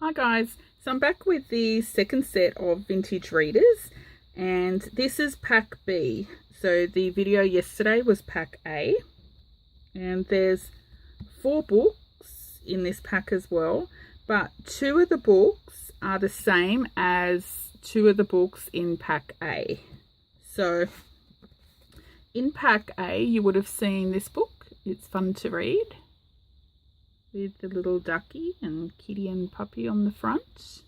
Hi guys, so I'm back with the second set of vintage readers, and this is pack B. So the video yesterday was pack A, and there's 4 books in this pack as well, but 2 of the books are the same as 2 of the books in pack A. So in pack A you would have seen this book. It's fun to read, with the little ducky and kitty and puppy on the front.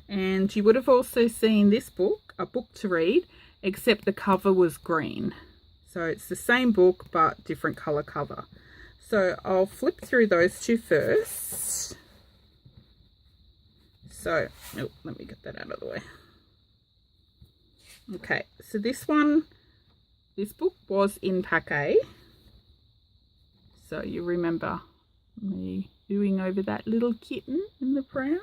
And you would have also seen this book, a book to read, except the cover was green. So it's the same book but different colour cover. So I'll flip through those 2 first. So, oh, let me get that out of the way. Okay, so this book was in pack A. So you remember me oohing over that little kitten in the pram.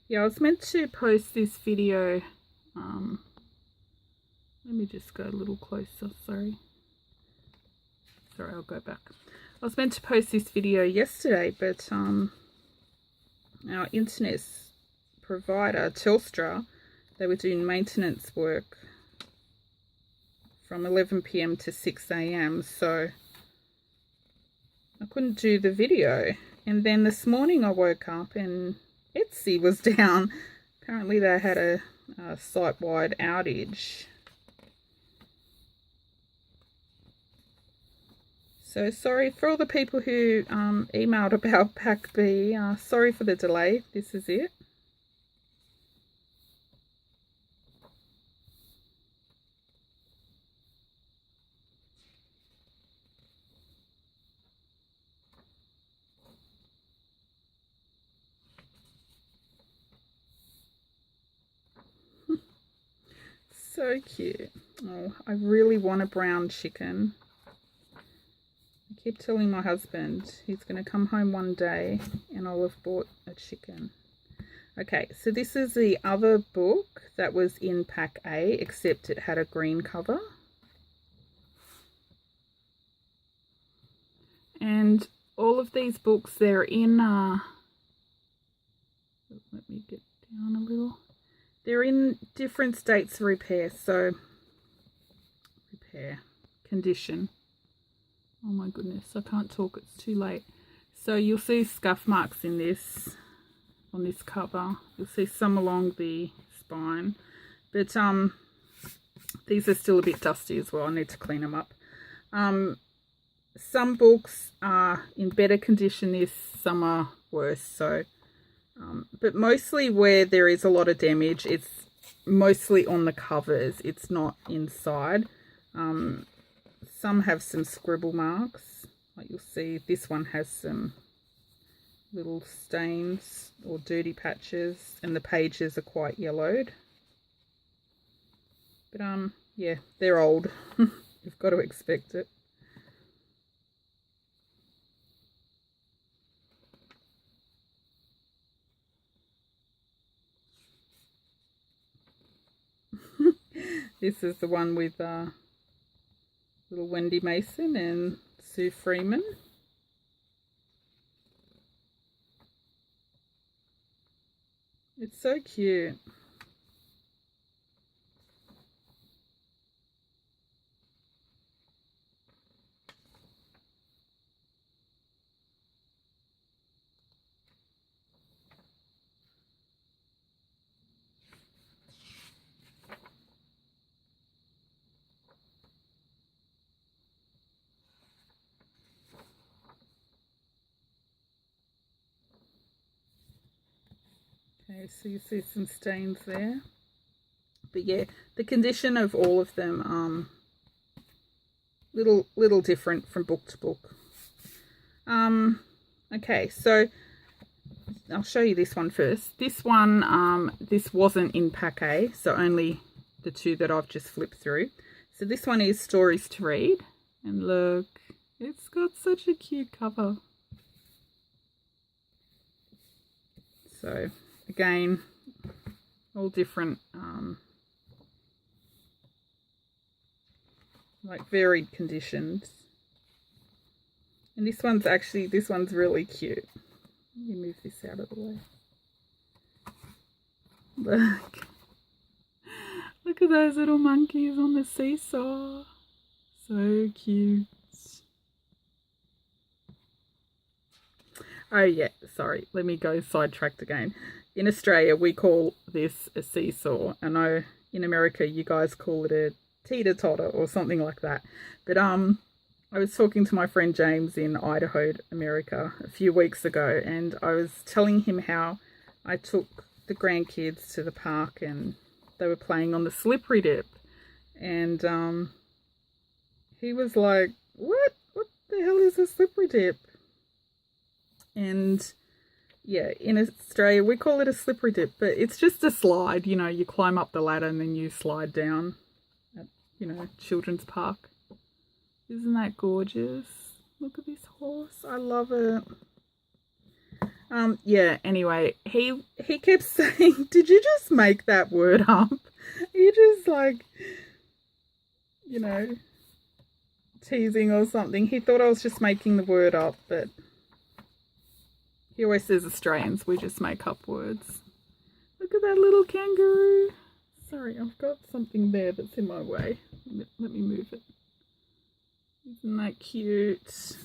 Yeah, I was meant to post this video. Let me just go a little closer. Sorry, I'll go back. I was meant to post this video yesterday, but our internet provider, Telstra, they were doing maintenance work from 11 PM to 6 AM, so I couldn't do the video. And then this morning I woke up and Etsy was down. Apparently they had a site-wide outage. So sorry for all the people who emailed about pack B. Sorry for the delay. This is it. So cute. Oh, I really want a brown chicken. I keep telling my husband he's going to come home one day and I'll have bought a chicken. Okay, so this is the other book that was in pack A, except it had a green cover. And all of these books, they're in, let me get down a little. They're in different states of repair. So, repair, condition. Oh my goodness, I can't talk, it's too late. So you'll see scuff marks in this, on this cover. You'll see some along the spine. But these are still a bit dusty as well. I need to clean them up. Some books are in better condition, some are worse. So, but mostly where there is a lot of damage, it's mostly on the covers. It's not inside. Some have some scribble marks, like you'll see this one has some little stains or dirty patches, and the pages are quite yellowed. But yeah, they're old. You've got to expect it. This is the one with little Wendy Mason and Sue Freeman. It's so cute. Okay, so you see some stains there. But yeah, the condition of all of them, little different from book to book. Okay, so I'll show you this one first. This one, this wasn't in pack A, so only the 2 that I've just flipped through. So this one is Stories to Read, and look, it's got such a cute cover. So again, all different, like varied conditions. And this one's really cute. Let me move this out of the way. Look at those little monkeys on the seesaw. So cute. Oh yeah, sorry, let me go sidetracked again. In Australia, we call this a seesaw. I know in America, you guys call it a teeter-totter or something like that. But I was talking to my friend James in Idaho, America, a few weeks ago, and I was telling him how I took the grandkids to the park and they were playing on the slippery dip. And he was like, what the hell is a slippery dip? And yeah, in Australia we call it a slippery dip, but it's just a slide. You know, you climb up the ladder and then you slide down at, you know, children's park. Isn't that gorgeous? Look at this horse. I love it. Yeah, anyway, he kept saying, did you just make that word up? You just like, you know, teasing or something. He thought I was just making the word up, but he always says Australians, we just make up words. Look at that little kangaroo. Sorry, I've got something there that's in my way. Let me move it. Isn't that cute?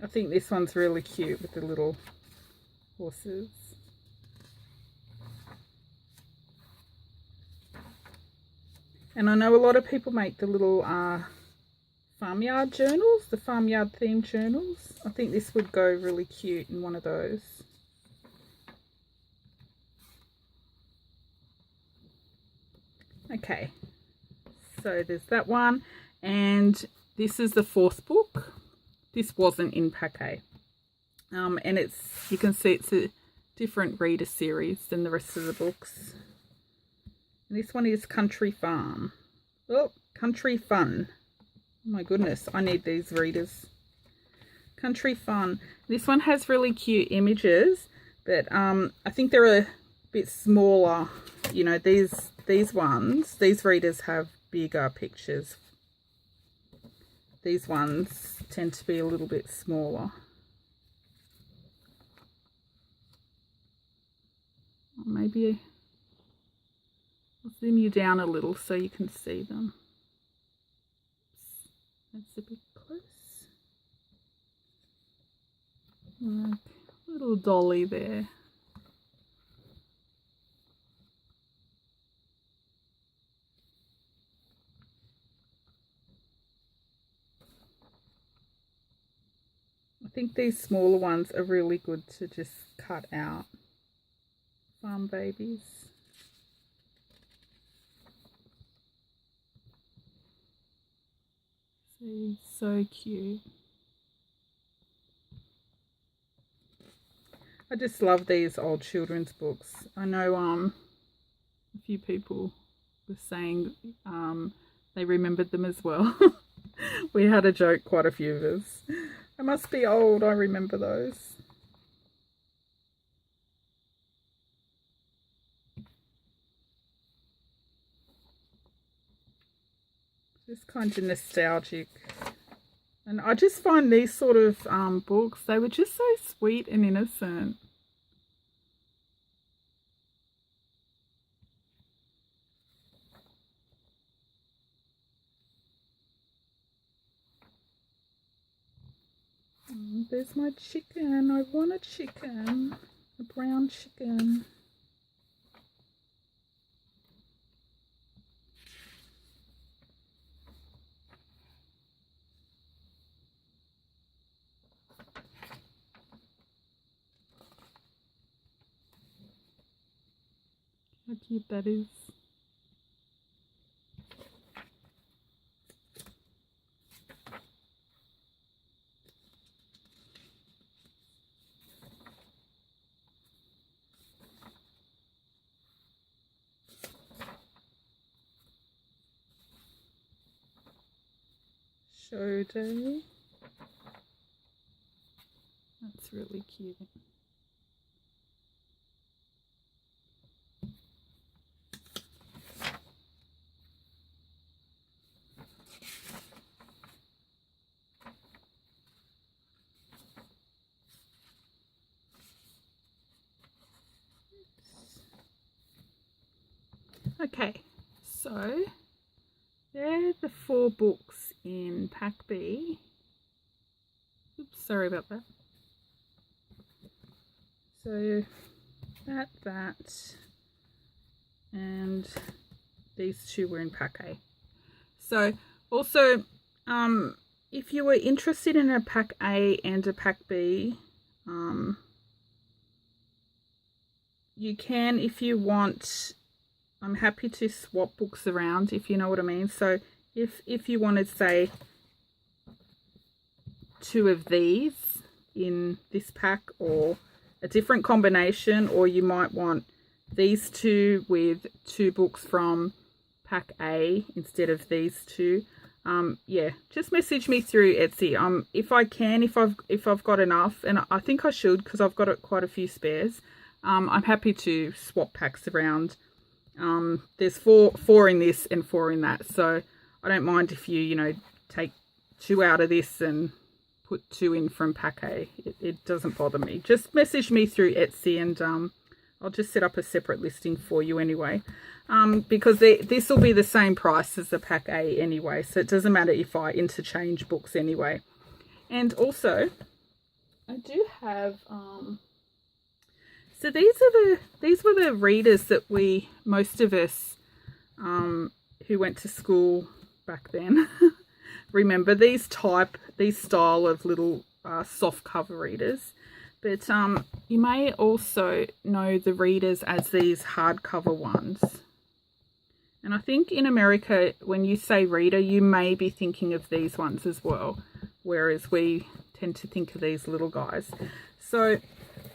I think this one's really cute with the little horses. And I know a lot of people make the little farmyard journals, the farmyard themed journals. I think this would go really cute in one of those. Okay, so there's that one, and this is the fourth book. This wasn't in pack A. And you can see it's a different reader series than the rest of the books. And this one is Country Farm. Oh, Country Fun. Oh my goodness, I need these readers. Country Fun. This one has really cute images, but I think they're a bit smaller. You know, these readers have bigger pictures. These ones tend to be a little bit smaller. Maybe I'll zoom you down a little so you can see them. That's a bit close. Like little dolly there. I think these smaller ones are really good to just cut out. Farm babies. See, so cute. I just love these old children's books. I know a few people were saying they remembered them as well. We had a joke, quite a few of us. I must be old, I remember those. Just kind of nostalgic. And I just find these sort of books, they were just so sweet and innocent. There's my chicken. I want a chicken. A brown chicken. How cute that is. show day. That's really cute. Okay, so they're the 4 books in pack B. Oops, sorry about that. So that, and these 2 were in pack A. So also, if you were interested in a pack A and a pack B, you can, if you want. I'm happy to swap books around, if you know what I mean. So if you wanted, say, 2 of these in this pack, or a different combination, or you might want these 2 with 2 books from pack A instead of these 2, yeah, just message me through Etsy. If I can, if I've got enough, and I think I should because I've got quite a few spares, I'm happy to swap packs around. There's four in this and 4 in that, so I don't mind if you take 2 out of this and put 2 in from pack A. It doesn't bother me. Just message me through Etsy, and I'll just set up a separate listing for you anyway, because this will be the same price as the pack A anyway, so it doesn't matter if I interchange books anyway. And also, I do have so these were the readers that most of us who went to school back then remember, these style of little soft cover readers. But you may also know the readers as these hardcover ones. And I think in America, when you say reader, you may be thinking of these ones as well, whereas we tend to think of these little guys. So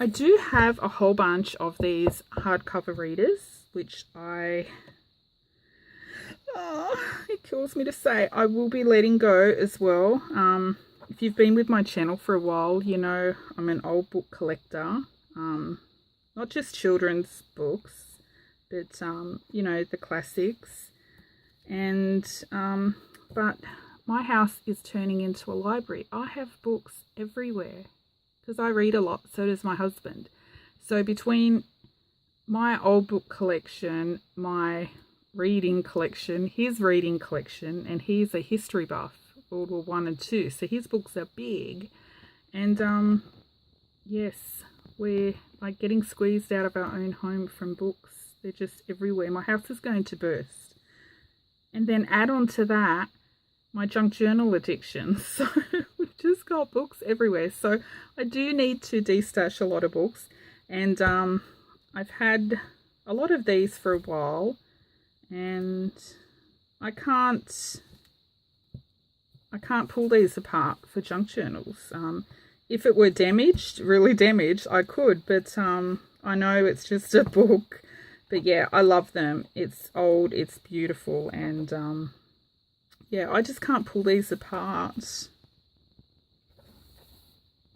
I do have a whole bunch of these hardcover readers, which it kills me to say, I will be letting go as well. If you've been with my channel for a while, you know I'm an old book collector. Not just children's books, but the classics. And but my house is turning into a library. I have books everywhere, because I read a lot, so does my husband. So between my old book collection, my reading collection, his reading collection, and he's a history buff, World War I and II, so his books are big. And yes, we're like getting squeezed out of our own home from books. They're just everywhere. My house is going to burst. And then add on to that my junk journal addiction. So we've just got books everywhere. So I do need to destash a lot of books. And I've had a lot of these for a while, and I can't pull these apart for junk journals. If it were damaged, really damaged, I could, but I know it's just a book. But yeah, I love them. It's old, it's beautiful, and yeah, I just can't pull these apart.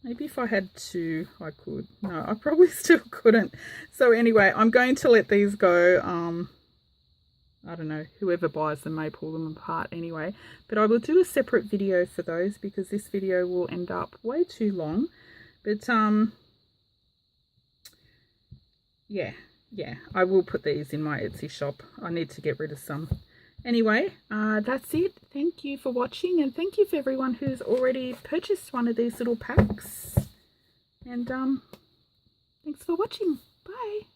Maybe if I had to, I could. No, I probably still couldn't. So anyway, I'm going to let these go. I don't know, whoever buys them may pull them apart anyway. But I will do a separate video for those, because this video will end up way too long. But yeah, I will put these in my Etsy shop. I need to get rid of some. Anyway, that's it. Thank you for watching, and thank you for everyone who's already purchased one of these little packs. And thanks for watching. Bye.